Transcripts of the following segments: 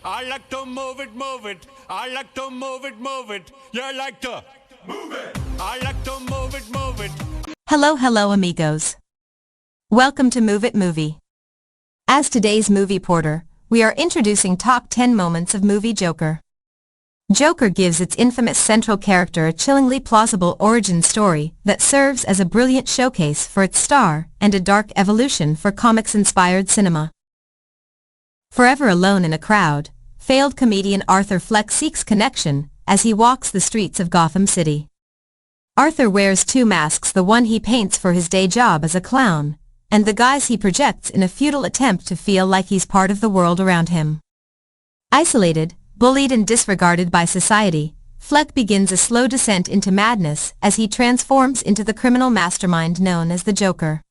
I like to move it, move it. I like to move it, move it. You like to move it. I like to move it, move it. Hello amigos. Welcome to Move It Movie. As today's movie porter, we are introducing top 10 moments of movie Joker. Joker gives its infamous central character a chillingly plausible origin story that serves as a brilliant showcase for its star and a dark evolution for comics-inspired cinema. Forever alone in a crowd, failed comedian Arthur Fleck seeks connection as he walks the streets of Gotham City. Arthur wears two masks, the one he paints for his day job as a clown, and the guise he projects in a futile attempt to feel like he's part of the world around him. Isolated, bullied and disregarded by society, Fleck begins a slow descent into madness as he transforms into the criminal mastermind known as the Joker.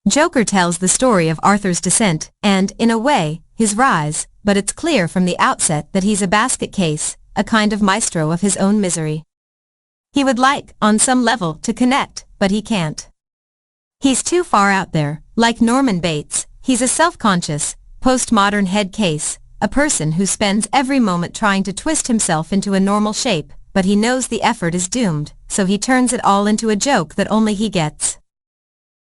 Joker tells the story of Arthur's descent and, in a way, his rise, but it's clear from the outset that he's a basket case, a kind of maestro of his own misery. He would like, on some level, to connect, but he can't. He's too far out there. Like Norman Bates, he's a self-conscious, postmodern head case, a person who spends every moment trying to twist himself into a normal shape, but he knows the effort is doomed, so he turns it all into a joke that only he gets.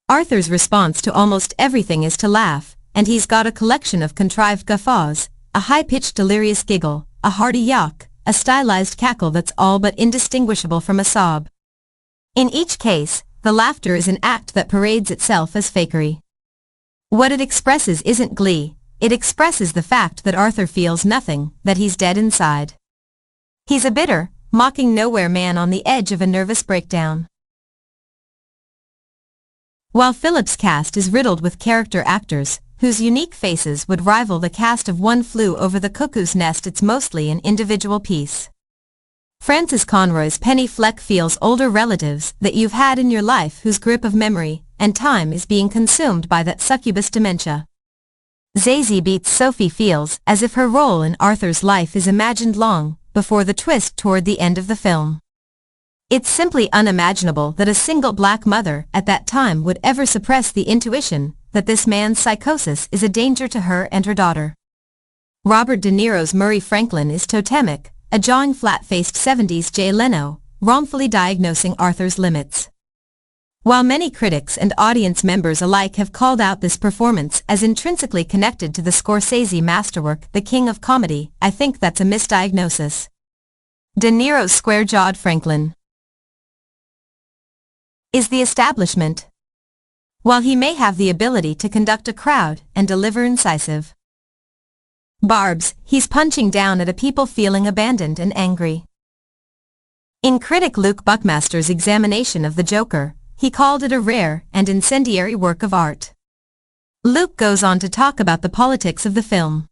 Arthur's response to almost everything is to laugh, and he's got a collection of contrived guffaws, a high-pitched delirious giggle, a hearty yawk, a stylized cackle that's all but indistinguishable from a sob. In each case, the laughter is an act that parades itself as fakery. What it expresses isn't glee, it expresses the fact that Arthur feels nothing, that he's dead inside. He's a bitter, mocking nowhere man on the edge of a nervous breakdown. While Philip's cast is riddled with character actors, whose unique faces would rival the cast of One Flew Over the Cuckoo's Nest, it's mostly an individual piece. Francis Conroy's Penny Fleck feels older relatives that you've had in your life whose grip of memory and time is being consumed by that succubus dementia. Zazie Beetz' Sophie feels as if her role in Arthur's life is imagined long before the twist toward the end of the film. It's simply unimaginable that a single black mother at that time would ever suppress the intuition that this man's psychosis is a danger to her and her daughter. Robert De Niro's Murray Franklin is totemic, a jawing flat-faced 70s Jay Leno, wrongfully diagnosing Arthur's limits. While many critics and audience members alike have called out this performance as intrinsically connected to the Scorsese masterwork The King of Comedy, I think that's a misdiagnosis. De Niro's square-jawed Franklin is the establishment. While he may have the ability to conduct a crowd and deliver incisive barbs, he's punching down at a people feeling abandoned and angry. In critic Luke Buckmaster's examination of the Joker, he called it a rare and incendiary work of art. Luke goes on to talk about the politics of the film.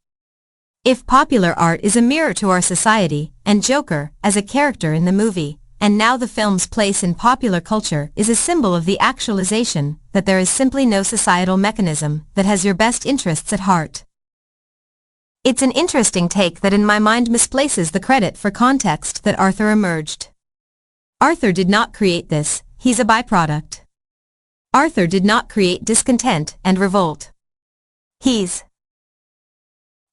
If popular art is a mirror to our society, and Joker, as a character in the movie, and now the film's place in popular culture is a symbol of the actualization that there is simply no societal mechanism that has your best interests at heart. It's an interesting take that in my mind misplaces the credit for context that Arthur emerged. Arthur did not create this, he's a byproduct. Arthur did not create discontent and revolt. He's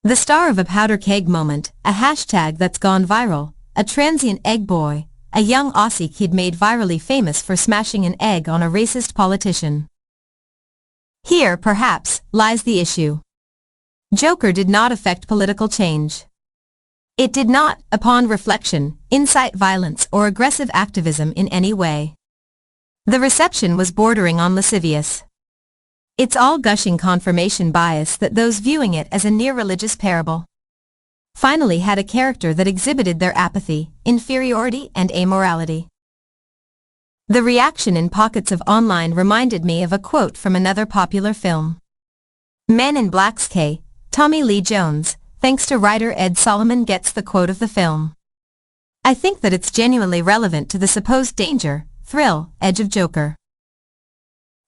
the star of a powder keg moment, a hashtag that's gone viral, a transient egg boy, a young Aussie kid made virally famous for smashing an egg on a racist politician. Here, perhaps, lies the issue. Joker did not affect political change. It did not, upon reflection, incite violence or aggressive activism in any way. The reception was bordering on lascivious. It's all gushing confirmation bias that those viewing it as a near-religious parable finally had a character that exhibited their apathy, inferiority and amorality. The reaction in pockets of online reminded me of a quote from another popular film. Men in Black's K. Tommy Lee Jones, thanks to writer Ed Solomon, gets the quote of the film. I think that it's genuinely relevant to the supposed danger, thrill, edge of Joker.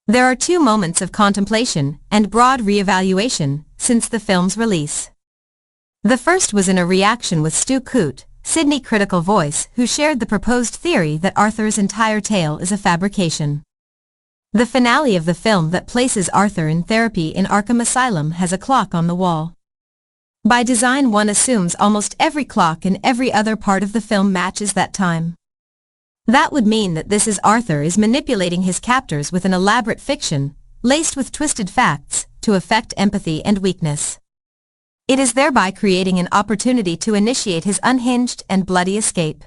There are two moments of contemplation and broad re-evaluation since the film's release. The first was in a reaction with Stu Coote, Sydney Critical Voice, who shared the proposed theory that Arthur's entire tale is a fabrication. The finale of the film that places Arthur in therapy in Arkham Asylum has a clock on the wall. By design, one assumes almost every clock in every other part of the film matches that time. That would mean that this is Arther is manipulating his captors with an elaborate fiction, laced with twisted facts, to affect empathy and weakness. It is thereby creating an opportunity to initiate his unhinged and bloody escape.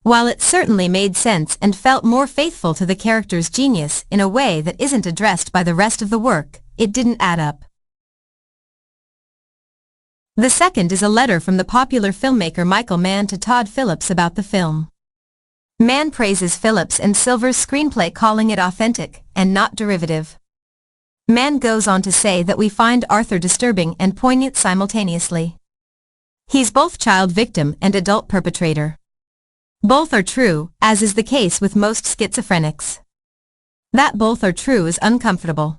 While it certainly made sense and felt more faithful to the character's genius in a way that isn't addressed by the rest of the work, it didn't add up. The second is a letter from the popular filmmaker Michael Mann to Todd Phillips about the film. Mann praises Phillips and Silver's screenplay, calling it authentic and not derivative. Mann goes on to say that we find Arther disturbing and poignant simultaneously. He's both child victim and adult perpetrator. Both are true, as is the case with most schizophrenics. That both are true is uncomfortable.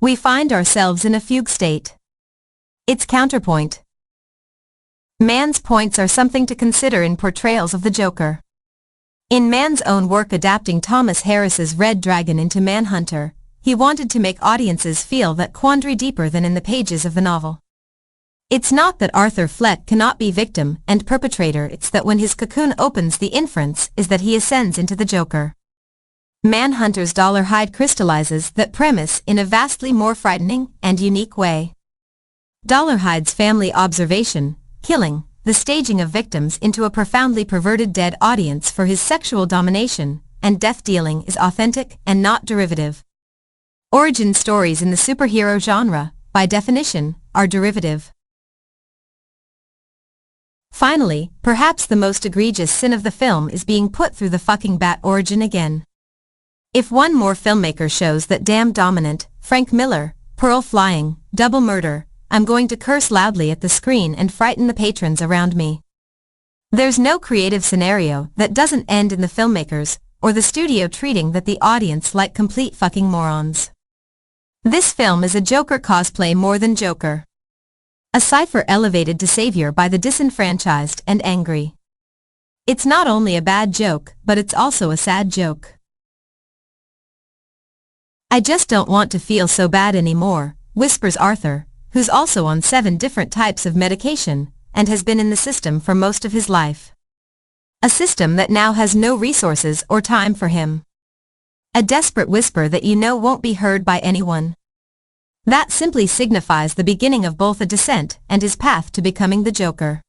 We find ourselves in a fugue state. Its counterpoint. Mann's points are something to consider in portrayals of the Joker. In Mann's own work adapting Thomas Harris's Red Dragon into Manhunter, he wanted to make audiences feel that quandary deeper than in the pages of the novel. It's not that Arthur Fleck cannot be victim and perpetrator, it's that when his cocoon opens, the inference is that he ascends into the Joker. Manhunter's Dollarhide crystallizes that premise in a vastly more frightening and unique way. Dollarhide's family observation, killing, the staging of victims into a profoundly perverted dead audience for his sexual domination, and death-dealing is authentic and not derivative. Origin stories in the superhero genre, by definition, are derivative. Finally, perhaps the most egregious sin of the film is being put through the fucking bat origin again. If one more filmmaker shows that damn dominant, Frank Miller, pearl flying, double murder, I'm going to curse loudly at the screen and frighten the patrons around me. There's no creative scenario that doesn't end in the filmmakers or the studio treating that the audience like complete fucking morons. This film is a Joker cosplay more than Joker. A cipher elevated to savior by the disenfranchised and angry. It's not only a bad joke, but it's also a sad joke. I just don't want to feel so bad anymore, whispers Arthur, who's also on 7 different types of medication, and has been in the system for most of his life. A system that now has no resources or time for him. A desperate whisper that you know won't be heard by anyone. That simply signifies the beginning of both a descent and his path to becoming the Joker.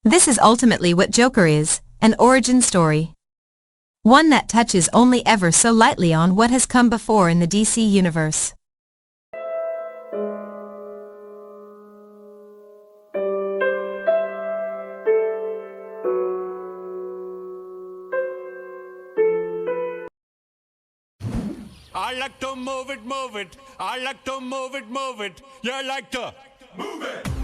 This is ultimately what Joker is, an origin story. One that touches only ever so lightly on what has come before in the DC universe. I like to move it, move it. I like to move it, move it. You like to move it.